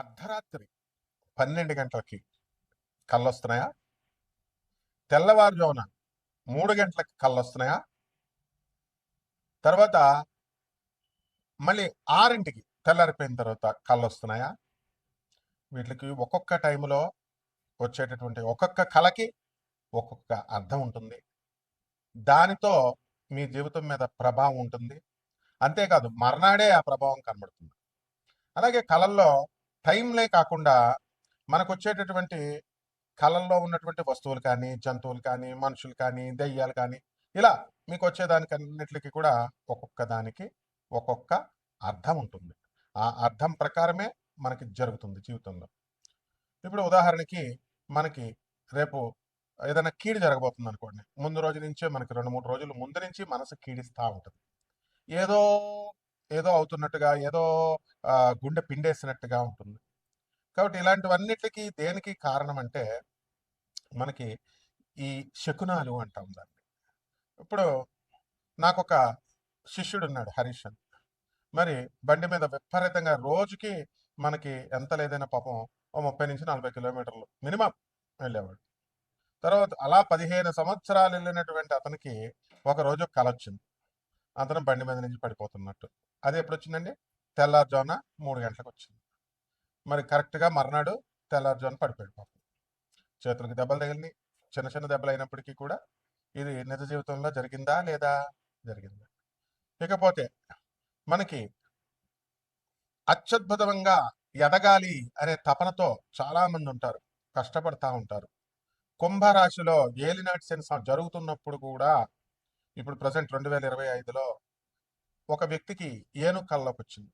అర్ధరాత్రి 12 గంటలకి కళ్ళొస్తున్నాయా? తెల్లవారుజామున 3 గంటలకి కళ్ళొస్తున్నాయా? తర్వాత మళ్ళీ 6ంటికి తెల్లారిపోయిన తర్వాత కళ్ళొస్తున్నాయా? వీటికి ఒక్కొక్క టైంలో వచ్చేటటువంటి ఒక్కొక్క కళకి ఒక్కొక్క అర్థం ఉంటుంది. దానితో మీ జీవితం మీద ప్రభావం ఉంటుంది. అంతేకాదు మర్నాడే ఆ ప్రభావం కనబడుతుంది. అలాగే కళల్లో టైంలే కాకుండా మనకొచ్చేటటువంటి కళల్లో ఉన్నటువంటి వస్తువులు కానీ, జంతువులు కానీ, మనుషులు కానీ, దెయ్యాలు కానీ, ఇలా మీకు వచ్చేదానికన్నిటికి కూడా ఒక్కొక్క దానికి ఒక్కొక్క అర్థం ఉంటుంది. ఆ అర్థం ప్రకారమే మనకి జరుగుతుంది జీవితంలో. ఇప్పుడు ఉదాహరణకి మనకి రేపు ఏదైనా కీడు జరగబోతుంది అనుకోండి. ముందు రోజు నుంచే మనకి 2, 3 రోజులు ముందు నుంచి మనసు కీడిస్తా ఉంటుంది. ఏదో ఏదో అవుతున్నట్టుగా, ఏదో గుండె పిండేసినట్టుగా ఉంటుంది. కాబట్టి ఇలాంటివన్నిటికి దేనికి కారణం అంటే మనకి ఈ శకునాలు అంటాం దాన్ని. ఇప్పుడు నాకొక శిష్యుడున్నాడు హరీష్ అని. మరి బండి మీద విపరీతంగా రోజుకి మనకి ఎంత లేదైనా పాపం ఓ 30-40 కిలోమీటర్లు మినిమం వెళ్ళేవాడు. తర్వాత అలా 15 సంవత్సరాలు వెళ్ళినటువంటి అతనికి ఒకరోజు కల వచ్చింది. అతను బండి మీద నుంచి పడిపోతున్నట్టు. అది ఎప్పుడొచ్చిందండి? తెల్లారుజామున 3 గంటలకు వచ్చింది. మరి కరెక్ట్‌గా మర్నాడు తెల్లారుజామున పడిపోయాడు పాపం. చేతులకు దెబ్బలు తగిలినాయి. చిన్న చిన్న దెబ్బలు అయినప్పటికీ కూడా ఇది నిజ జీవితంలో జరిగిందా లేదా? జరిగింది. ఇకపోతే మనకి అత్యద్భుతంగా ఎదగాలి అనే తపనతో చాలా మంది ఉంటారు, కష్టపడతా ఉంటారు. కుంభరాశిలో ఏలినాటి శని జరుగుతున్నప్పుడు కూడా ఇప్పుడు ప్రజెంట్ 2025లో ఒక వ్యక్తికి ఏనుగు కల్లోకి వచ్చింది.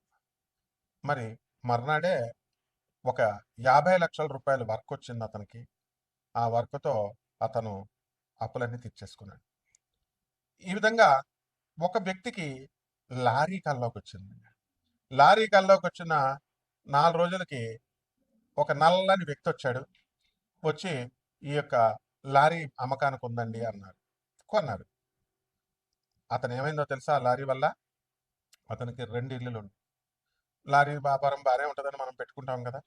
మరి మర్నాడే ఒక 50 లక్షల రూపాయల వర్క్ వచ్చింది అతనికి. ఆ వర్క్తో అతను అప్పులన్నీ తీర్చేసుకున్నాడు. ఈ విధంగా ఒక వ్యక్తికి లారీ కల్లోకి వచ్చింది. లారీ కల్లోకి వచ్చిన 4 రోజులకి ఒక నల్లని వ్యక్తి వచ్చాడు. వచ్చి ఈ యొక్క లారీ అమ్మకానికి ఉందండి అన్నారు. కొన్నారు. అతను ఏమైందో తెలుసా? ఆ లారీ వల్ల అతనికి 2 ఇల్లులు ఉన్నాయి. లారీ వ్యాపారం బాగానే ఉంటుందని మనం పెట్టుకుంటాం కదా.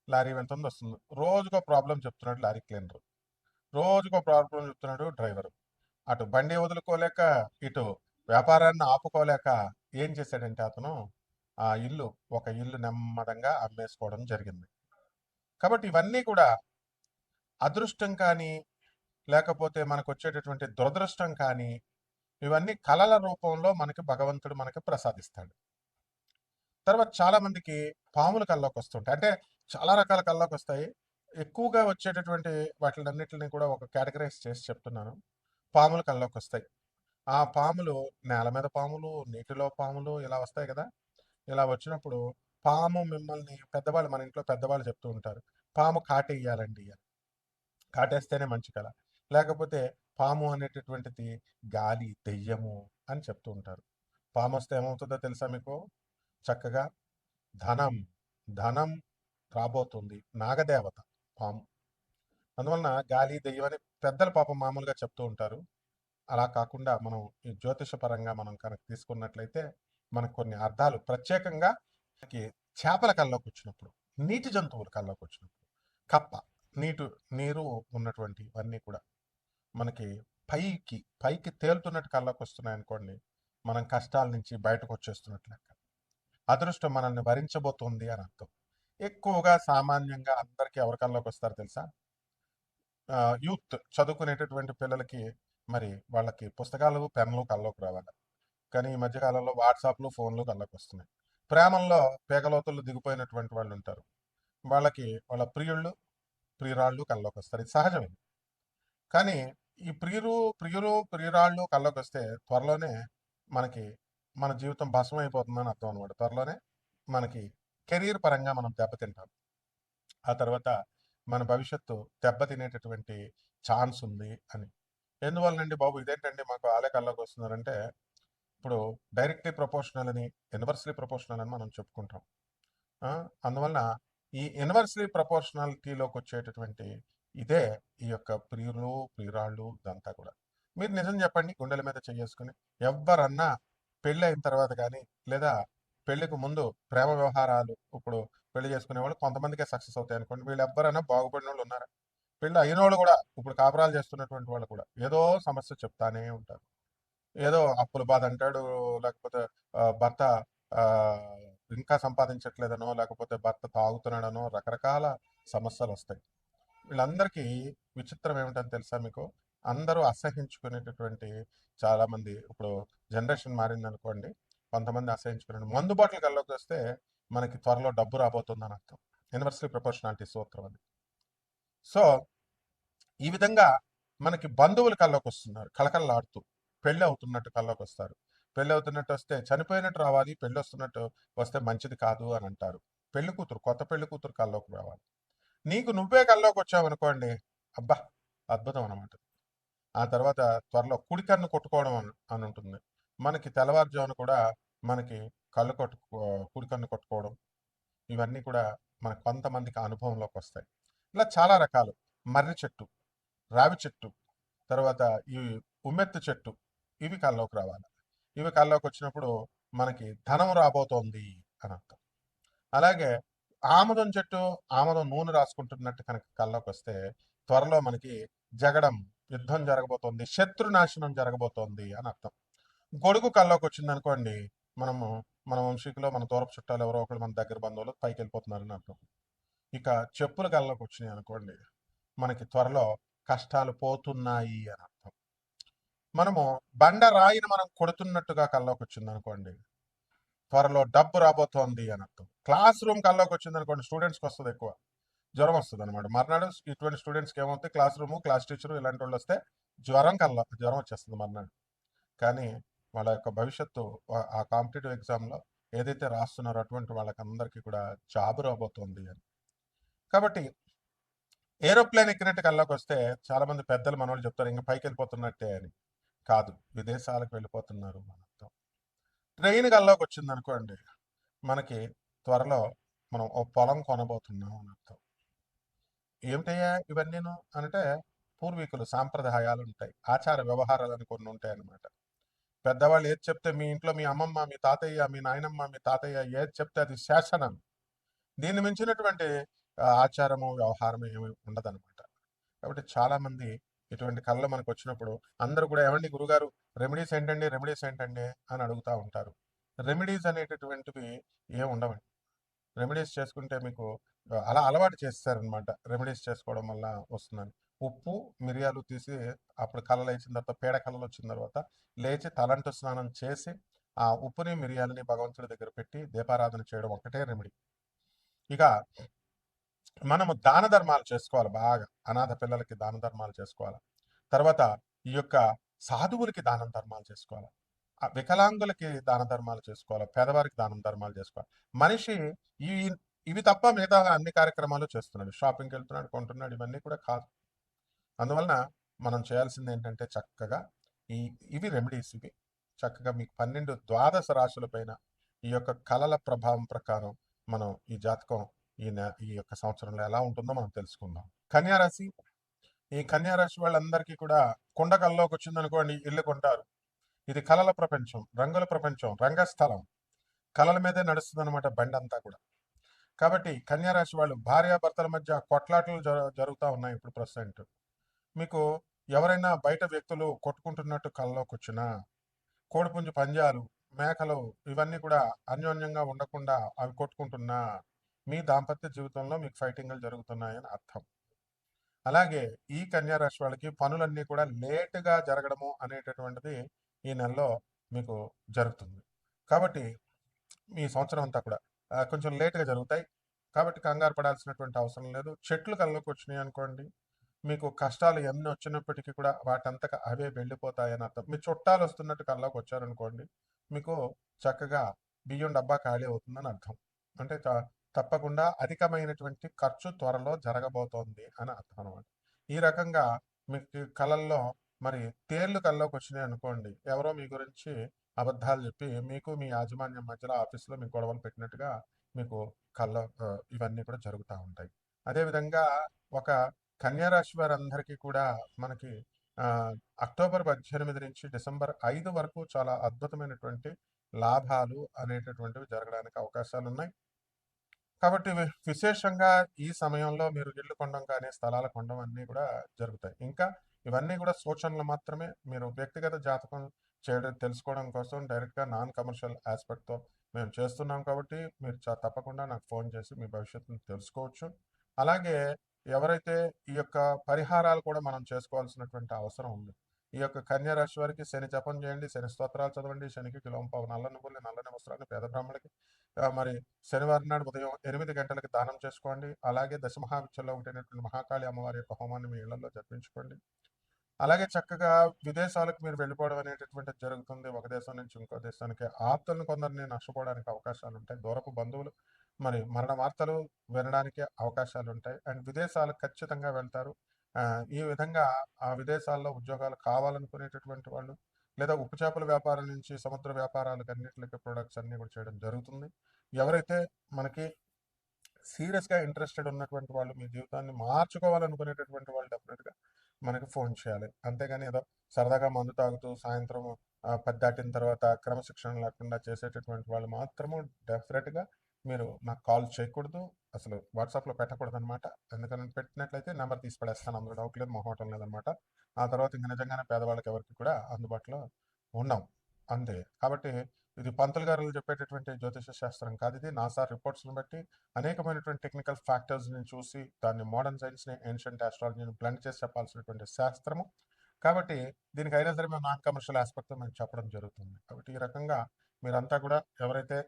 లారీ ఎంత ఉందో వస్తుంది. రోజుకో ప్రాబ్లం చెప్తున్నాడు లారీ క్లీనరు. రోజుకో ప్రాబ్లం చెప్తున్నాడు డ్రైవరు. అటు బండి వదులుకోలేక, ఇటు వ్యాపారాన్ని ఆపుకోలేక ఏం చేశాడంటే అతను ఆ ఇల్లు, ఒక ఇల్లు నెమ్మదంగా అమ్మేసుకోవడం జరిగింది. కాబట్టి ఇవన్నీ కూడా అదృష్టం కానీ, లేకపోతే మనకు వచ్చేటటువంటి దురదృష్టం కానీ, ఇవన్నీ కళల రూపంలో మనకి భగవంతుడు మనకి ప్రసాదిస్తాడు. తర్వాత చాలా మందికి పాములు కల్లోకి వస్తుంటాయి. అంటే చాలా రకాల కల్లోకి వస్తాయి. ఎక్కువగా వచ్చేటటువంటి వాటిలన్నిటిని కూడా ఒక కేటగరైజ్ చేసి చెప్తున్నాను. పాములు కల్లోకి వస్తాయి. ఆ పాములు నేల మీద పాములు, నీటిలో పాములు ఇలా వస్తాయి కదా. ఇలా వచ్చినప్పుడు పాము మిమ్మల్ని పెద్దవాళ్ళు, మన ఇంట్లో పెద్దవాళ్ళు చెప్తూ ఉంటారు, పాము కాటేయాలండి అని. కాటేస్తేనే మంచి కళ. లేకపోతే పాము అనేటటువంటిది గాలి, దెయ్యము అని చెప్తూ ఉంటారు. పాము వస్తే ఏమవుతుందో తెలుసా మీకు? చక్కగా ధనం ధనం రాబోతుంది. నాగదేవత పాము. అందువలన గాలి, దెయ్యం అని పెద్దలు పాపం మామూలుగా చెప్తూ ఉంటారు. అలా కాకుండా మనం ఈ జ్యోతిష పరంగా మనం కనుక తీసుకున్నట్లయితే మనకు కొన్ని అర్థాలు ప్రత్యేకంగా మనకి చేపల కల్లోకి వచ్చినప్పుడు, నీటి జంతువుల కల్లోకి వచ్చినప్పుడు, కప్ప, నీరు ఉన్నటువంటి ఇవన్నీ కూడా మనకి పైకి పైకి తేలుతున్నట్టు కల్లోకి వస్తున్నాయి అనుకోండి, మనం కష్టాల నుంచి బయటకు వచ్చేస్తున్నట్లు లెక్క. అదృష్టం మనల్ని వరించబోతోంది అని అర్థం. ఎక్కువగా సామాన్యంగా అందరికీ ఎవరి కల్లోకి వస్తారు తెలుసా? యూత్ చదువుకునేటటువంటి పిల్లలకి మరి వాళ్ళకి పుస్తకాలు, పెన్నులు కల్లోకి రావాలి. కానీ ఈ మధ్యకాలంలో వాట్సాప్లు, ఫోన్లు కల్లోకి వస్తున్నాయి. ప్రేమల్లో పేగలోతులు దిగిపోయినటువంటి వాళ్ళు ఉంటారు. వాళ్ళకి వాళ్ళ ప్రియురాళ్ళు కల్లోకి వస్తారు. ఇది సహజమే. కానీ ఈ ప్రియురాళ్ళు కల్లోకి వస్తే త్వరలోనే మనకి మన జీవితం భస్మం అయిపోతుందని అర్థం అనమాట. త్వరలోనే మనకి కెరీర్ పరంగా మనం దెబ్బతింటాం. ఆ తర్వాత మన భవిష్యత్తు దెబ్బతినేటటువంటి ఛాన్స్ ఉంది అని. ఎందువల్లనండి బాబు ఇదేంటండి మాకు ఆలే కల్లోకి వస్తున్నారంటే, ఇప్పుడు డైరెక్ట్లీ ప్రపోర్షనల్ అని, ఇన్వర్స్లీ ప్రపోర్షనల్ అని మనం చెప్పుకుంటాం. అందువలన ఈ ఇన్వర్స్లీ ప్రపోర్షనాలిటీలోకి వచ్చేటటువంటి ఇదే ఈ యొక్క ప్రియురాళ్ళు ఇదంతా కూడా. మీరు నిజం చెప్పండి, గుండెల మీద చేసుకుని ఎవరన్నా పెళ్ళి అయిన తర్వాత కానీ, లేదా పెళ్లికి ముందు ప్రేమ వ్యవహారాలు, ఇప్పుడు పెళ్లి చేసుకునే వాళ్ళు కొంతమందికే సక్సెస్ అవుతాయి అనుకోండి. వీళ్ళు ఎవ్వరైనా బాగుపడిన వాళ్ళు ఉన్నారా? పెళ్లి అయిన వాళ్ళు కూడా ఇప్పుడు కాపురాలు చేస్తున్నటువంటి వాళ్ళు కూడా ఏదో సమస్య చెప్తానే ఉంటారు. ఏదో అప్పుల బాధ అంటాడు, లేకపోతే భర్త ఇంకా సంపాదించట్లేదనో, లేకపోతే భర్త తాగుతున్నాడనో రకరకాల సమస్యలు వస్తాయి. వీళ్ళందరికీ విచిత్రం ఏమిటని తెలుసా మీకు? అందరూ అసహించుకునేటటువంటి చాలా మంది ఇప్పుడు జనరేషన్ మారింది అనుకోండి. కొంతమంది అసహించుకునే మందు బాటలు కల్లోకి వస్తే మనకి త్వరలో డబ్బు రాబోతుందని అర్థం. యూనివర్సల్ ప్రపోర్షనాలిటీ సూత్రం అది. సో ఈ విధంగా మనకి బంధువులు కల్లోకి వస్తున్నారు కళకళలాడుతూ. పెళ్ళి అవుతున్నట్టు కల్లోకి వస్తారు. పెళ్ళి అవుతున్నట్టు వస్తే చనిపోయినట్టు రావాలి, పెళ్ళి వస్తున్నట్టు వస్తే మంచిది కాదు అని అంటారు. పెళ్లి కూతురు, కొత్త పెళ్లి కూతురు కల్లోకి రావాలి. నీకు నువ్వే కల్లోకి వచ్చావు అనుకోండి, అబ్బా అద్భుతం అనమాట. ఆ తర్వాత త్వరలో కుడికన్ను కొట్టుకోవడం అని ఉంటుంది. మనకి తెల్లవారుజామున కూడా మనకి కళ్ళు కుడికన్ను కొట్టుకోవడం, ఇవన్నీ కూడా మన కొంతమందికి అనుభవంలోకి వస్తాయి. ఇలా చాలా రకాలు. మర్రి చెట్టు, రావి చెట్టు, తర్వాత ఈ ఉమ్మెత్తు చెట్టు, ఇవి కల్లోకి రావాలి. ఇవి కల్లోకి వచ్చినప్పుడు మనకి ధనం రాబోతోంది అని అర్థం. అలాగే ఆముదం చెట్టు, ఆముదం నూనె రాసుకుంటున్నట్టు కనుక కల్లోకి వస్తే త్వరలో మనకి జగడం, యుద్ధం జరగబోతోంది, శత్రునాశనం జరగబోతోంది అని అర్థం. గొడుగు కల్లోకి వచ్చింది అనుకోండి, మనము మన వంశీకులో మన దూరపు చుట్టాలు ఎవరో ఒకరు మన దగ్గర బంధువులు పైకి వెళ్ళిపోతున్నారని అర్థం. ఇక చెప్పులు కల్లోకి వచ్చినాయి అనుకోండి, మనకి త్వరలో కష్టాలు పోతున్నాయి అని అర్థం. మనము బండరాయిని మనం కొడుతున్నట్టుగా కల్లోకి వచ్చింది అనుకోండి, త్వరలో డబ్బు రాబోతోంది అని అర్థం. క్లాస్ రూమ్ కల్లోకి వచ్చింది అనుకోండి, స్టూడెంట్స్కి వస్తుంది ఎక్కువ జ్వరం వస్తుంది అనమాట. మర్నాడు ఇటువంటి స్టూడెంట్స్కి ఏమవుతుంది, క్లాస్ రూము, క్లాస్ టీచరు ఇలాంటి వాళ్ళు వస్తే జ్వరం వచ్చేస్తుంది మర్నాడు. కానీ వాళ్ళ యొక్క భవిష్యత్తు ఆ కాంపిటేటివ్ ఎగ్జామ్లో ఏదైతే రాస్తున్నారో అటువంటి వాళ్ళకందరికీ కూడా జాబ్ రాబోతోంది అని. కాబట్టి ఏరోప్లేన్ ఎక్కినట్టు కల్లోకి వస్తే చాలా మంది పెద్దలు మనోళ్ళు చెప్తారు ఇంకా పైకి వెళ్ళిపోతున్నట్టే అని. కాదు, విదేశాలకు వెళ్ళిపోతున్నారు మనతో. ట్రైన్ కల్లోకి వచ్చింది అనుకోండి, మనకి త్వరలో మనం ఓ పొలం కొనబోతున్నాం అని అర్థం. ఏమిటయ్యా ఇవన్నీను అంటే పూర్వీకులు సాంప్రదాయాలు ఉంటాయి, ఆచార వ్యవహారాలు అని కొన్ని ఉంటాయి అన్నమాట. పెద్దవాళ్ళు ఏది చెప్తే మీ ఇంట్లో మీ అమ్మమ్మ, మీ తాతయ్య, మీ నాయనమ్మ, మీ తాతయ్య ఏది చెప్తే అది శాసనం. దీన్ని మించినటువంటి ఆచారము వ్యవహారము ఏమి ఉండదన్నమాట. కాబట్టి చాలా మంది ఇటువంటి కళలు మనకు వచ్చినప్పుడు అందరూ కూడా ఏమండి గురుగారు రెమెడీస్ ఏంటండి, రెమెడీస్ ఏంటండి అని అడుగుతూ ఉంటారు. రెమెడీస్ అనేటటువంటివి ఏమి ఉండవండి. రెమెడీస్ చేసుకుంటే మీకు అలా అలవాటు చేస్తారనమాట. రెమెడీస్ చేసుకోవడం వల్ల వస్తుందని. ఉప్పు మిరియాలు తీసి అప్పుడు కళలు వేసిన తర్వాత పేడ కళలు వచ్చిన తర్వాత లేచి తలంటు స్నానం చేసి ఆ ఉప్పుని మిరియాలని భగవంతుడి దగ్గర పెట్టి దీపారాధన చేయడం ఒకటే రెమెడీ. ఇక మనము దాన ధర్మాలు చేసుకోవాలి, బాగా అనాథ పిల్లలకి దాన ధర్మాలు చేసుకోవాలి. తర్వాత ఈ యొక్క సాధువులకి దానం ధర్మాలు చేసుకోవాలి, వికలాంగులకి దాన ధర్మాలు చేసుకోవాలి, పేదవారికి దానం ధర్మాలు చేసుకోవాలి. మనిషి ఈ ఇవి తప్ప మిగతా అన్ని కార్యక్రమాలు చేస్తున్నాడు, షాపింగ్కి వెళ్తున్నాడు, కొంటున్నాడు, ఇవన్నీ కూడా కాదు. అందువలన మనం చేయాల్సింది ఏంటంటే చక్కగా ఇవి రెమెడీస్. ఇవి చక్కగా మీకు 12 ద్వాదశ రాశుల పైన ఈ యొక్క కళల ప్రభావం ప్రకారం మనం ఈ జాతకం ఈ యొక్క సంవత్సరంలో ఎలా ఉంటుందో మనం తెలుసుకుందాం. కన్యారాశి, ఈ కన్యారాశి వాళ్ళందరికీ కూడా కుండ కల్లోకి వచ్చింది అనుకోండి, ఇల్లు కొంటారు. ఇది కళల ప్రపంచం, రంగుల ప్రపంచం, రంగస్థలం, కళల మీదే నడుస్తుంది అనమాట బండి అంతా కూడా. కాబట్టి కన్యారాశి వాళ్ళు భార్యాభర్తల మధ్య కొట్లాటలు జరుగుతూ ఉన్నాయి ఇప్పుడు ప్రస్తుతం. మీకు ఎవరైనా బయట వ్యక్తులు కొట్టుకుంటున్నట్టు కళ్ళలోకి వచ్చినా, కోడిపుంజు పంజాలు, మేకలు ఇవన్నీ కూడా అన్యోన్యంగా ఉండకుండా అవి కొట్టుకుంటున్నా మీ దాంపత్య జీవితంలో మీకు ఫైటింగ్లు జరుగుతున్నాయని అర్థం. అలాగే ఈ కన్యారాశి వాళ్ళకి పనులన్నీ కూడా లేటుగా జరగడము అనేటటువంటిది ఈ నెలలో మీకు జరుగుతుంది. కాబట్టి ఈ సంవత్సరం అంతా కూడా కొంచెం లేటుగా జరుగుతాయి. కాబట్టి కంగారు పడాల్సినటువంటి అవసరం లేదు. చెట్లు కళ్ళలోకి వచ్చినాయి అనుకోండి, మీకు కష్టాలు ఎన్ని వచ్చినప్పటికీ కూడా వాటంతక అవే వెళ్ళిపోతాయని అర్థం. మీ చుట్టాలు వస్తున్నట్టు కళ్ళలోకి వచ్చారనుకోండి, మీకు చక్కగా బియ్యం డబ్బా ఖాళీ అవుతుందని అర్థం. అంటే తప్పకుండా అధికమైనటువంటి ఖర్చు త్వరలో జరగబోతోంది అని అర్థం అనమాట. ఈ రకంగా మీకు కళల్లో మరి తేళ్లు కళ్ళలోకి వచ్చినాయి అనుకోండి, ఎవరో మీ గురించి అబద్ధాలు చెప్పి మీకు మీ యాజమాన్యం మధ్యలో ఆఫీసులో మీకు గొడవలు పెట్టినట్టుగా మీకు కళ్ళ ఇవన్నీ కూడా జరుగుతూ ఉంటాయి. అదేవిధంగా ఒక కన్యారాశి వారందరికీ కూడా మనకి అక్టోబర్ 18 నుంచి డిసెంబర్ 5 వరకు చాలా అద్భుతమైనటువంటి లాభాలు అనేటటువంటివి జరగడానికి అవకాశాలు ఉన్నాయి. కాబట్టి విశేషంగా ఈ సమయంలో మీరు ఇల్లు కొనడం కానీ, స్థలాలు కొనడం అన్నీ కూడా జరుగుతాయి. ఇంకా ఇవన్నీ కూడా సూచనలు మాత్రమే. మీరు వ్యక్తిగత జాతకం చేయడం తెలుసుకోవడం కోసం డైరెక్ట్‌గా నాన్ కమర్షియల్ యాస్పెక్ట్‌తో మేము చేస్తున్నాం కాబట్టి మీరు తప్పకుండా నాకు ఫోన్ చేసి మీ భవిష్యత్తును తెలుసుకోవచ్చు. అలాగే ఎవరైతే ఈ యొక్క పరిహారాలు కూడా మనం చేసుకోవాల్సినటువంటి అవసరం ఉంది. ఈ యొక్క కన్యా రాశి వారికి శని జపం చేయండి, శని స్తోత్రాలు చదవండి, శనికి కిలోంపావు నల్ల నువ్వుల్ని, నల్లని వస్త్రాన్ని పేద బ్రాహ్మణులకి మరి శనివారం నాడు ఉదయం 8 గంటలకి దానం చేసుకోండి. అలాగే దశమహావిద్యలో ఒకటైనటువంటి మహాకాళి అమ్మవారి యొక్క హోమాన్ని మీ ఇళ్లలో జరిపించుకోండి. అలాగే చక్కగా విదేశాలకు మీరు వెళ్ళిపోవడం అనేటటువంటిది జరుగుతుంది. ఒక దేశం నుంచి ఇంకో దేశానికి. ఆప్తులను కొందరిని నష్టపోవడానికి అవకాశాలుంటాయి. దూరపు బంధువులు మరి మరణ వార్తలు వినడానికి అవకాశాలుంటాయి. అండ్ విదేశాలకు ఖచ్చితంగా వెళ్తారు. ఈ విధంగా ఆ విదేశాల్లో ఉద్యోగాలు కావాలనుకునేటటువంటి వాళ్ళు లేదా ఉప్పు చేపల వ్యాపారం నుంచి సముద్ర వ్యాపారాలకు అన్నిట్లకి ప్రొడక్ట్స్ అన్నీ కూడా చేయడం జరుగుతుంది. ఎవరైతే మనకి సీరియస్‌గా ఇంట్రెస్టెడ్ ఉన్నటువంటి వాళ్ళు, మీ జీవితాన్ని మార్చుకోవాలనుకునేటటువంటి వాళ్ళు డెఫినెట్‌గా మనకి ఫోన్ చేయాలి. అంతేగాని ఏదో సరదాగా మందు తాగుతూ సాయంత్రం 10 దాటిన తర్వాత క్రమశిక్షణ లేకుండా చేసేటటువంటి వాళ్ళు మాత్రము డెఫినెట్‌గా మీరు నాకు కాల్ చేయకూడదు. అసలు వాట్సాప్‌లో పెట్టకూడదనమాట. ఎందుకని పెట్టినట్లయితే నంబర్ తీసి పడేస్తాను. అందులో డౌట్ లేదు, మొహమాటం లేదనమాట. ఆ తర్వాత ఇంక నిజంగానే పేదవాళ్ళకి ఎవరికీ కూడా అందుబాటులో ఉండం. అంతే. కాబట్టి ఇది పంతులు గారు చెప్పేటటువంటి జ్యోతిష శాస్త్రం కాదు ఇది. నాసా రిపోర్ట్స్‌ని బట్టి అనేకమైనటువంటి టెక్నికల్ ఫ్యాక్టర్స్‌ని చూసి దాన్ని మోడర్న్ సైన్స్‌ని, ఏన్షియంట్ ఆస్ట్రాలజీని బ్లెండ్ చేసి చెప్పాల్సినటువంటి శాస్త్రము. కాబట్టి దీనికైనా సరే మేము నాన్ కమర్షియల్ ఆస్పెక్ట్‌తో మేము చెప్పడం జరుగుతుంది. కాబట్టి ఈ రకంగా మీరంతా కూడా ఎవరైతే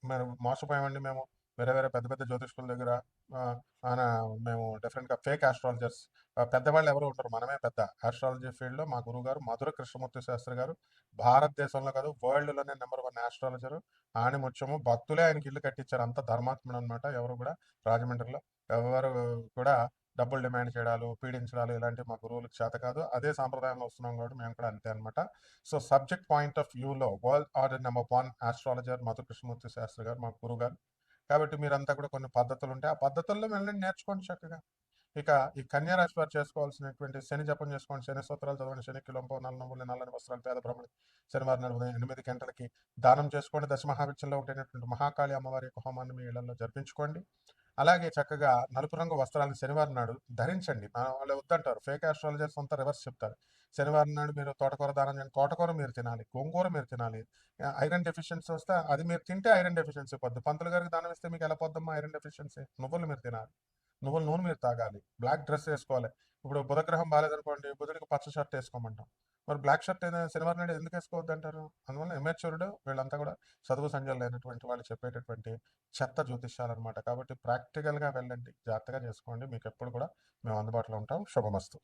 మేము మోసపోయామండి మేము. వేరే వేరే పెద్ద పెద్ద జ్యోతిష్కుల దగ్గర ఆహ్, ఆన మేము డిఫరెంట్‌గా ఫేక్ ఆస్ట్రాలజర్స్ పెద్దవాళ్ళు ఎవరు ఉండరు. మనమే పెద్ద. ఆస్ట్రాలజీ ఫీల్డ్‌లో మా గురువుగారు మధుర కృష్ణమూర్తి శాస్త్రి గారు. భారతదేశంలో కాదు వరల్డ్‌లోనే నంబర్ 1 ఆస్ట్రాలజరు. ఆణిముత్యము. భక్తులే ఆయనకి ఇల్లు కట్టించారు. అంత ధర్మాత్ముడనమాట. ఎవరు కూడా రాజమండ్రిలో ఎవరు కూడా డబ్బులు డిమాండ్ చేయడాలు, పీడించడాలు ఇలాంటివి మా గురువులకు చేత కాదు. అదే సాంప్రదాయంలో వస్తున్నాం కాబట్టి మేము కూడా అంతే అనమాట. సో సబ్జెక్ట్ పాయింట్ ఆఫ్ వ్యూలో world order number 1 astrologer Madhu Krishnamurthy Sastri గారు మా గురువుగారు. కాబట్టి మీరంతా కూడా కొన్ని పద్ధతులుంటాయి. ఆ పద్ధతుల్లో వెళ్ళండి, నేర్చుకోండి చక్కగా. ఇక ఈ కన్యా రాశి వారు చేసుకోవాల్సినటువంటి శని జపం చేసుకోండి, శని స్తోత్రాలు చదవండి, శనికి కిలోంపావు నల్ల నువ్వులు, నల్లని వస్త్రాలు పేద బ్రాహ్మణులు శనివారం నాడు ఉదయం 8 గంటలకి దానం చేసుకోండి. దశమహావిద్యలో ఒకటైనటువంటి మహాకాళి అమ్మవారి యొక్క హోమాన్ని మీ ఇళ్లలో జరిపించుకోండి. అలాగే చక్కగా నలుపు రంగు వస్త్రాలను శనివారం నాడు ధరించండి. వాళ్ళు వద్దంటారు. ఫేక్ ఆస్ట్రాలజర్స్ అంతా రివర్స్ చెప్తారు. శనివారం నాడు మీరు తోటకూర దానం చేయండి. తోటకూర మీరు తినాలి. గోంగూర మీరు తినాలి. ఐరన్ డెఫిషియన్సీ వస్తే అది మీరు తింటే ఐరన్ డెఫిషియన్సీ పోద్ది. పంతులు గారికి దానం ఇస్తే మీకు ఎలా పోద్దమ్మా ఐరన్ డెఫిషియన్సీ? నువ్వులు మీరు తినాలి. నువ్వుల నూనె మీరు తాగాలి. బ్లాక్ డ్రెస్ వేసుకోవాలి. ఇప్పుడు బుధగ్రహం బాలేదనుకోండి, బుధుడికి పచ్చ షర్ట్ వేసుకోమంటాం. మరి బ్లాక్ షర్ట్ శనివారం నాడు ఎందుకు వేసుకోవద్దంటారు? అందువల్ల ఇమ్మెచ్యూర్డ్ వీళ్ళంతా కూడా చదువు సంధ్యలు లేనటువంటి వాళ్ళు చెప్పేటటువంటి చెత్త జ్యోతిష్యాలన్నమాట. కాబట్టి ప్రాక్టికల్‌గా వెళ్ళండి. జాగ్రత్తగా చేసుకోండి. మీకెప్పుడు కూడా మేము అందుబాటులో ఉంటాం. శుభమస్తు.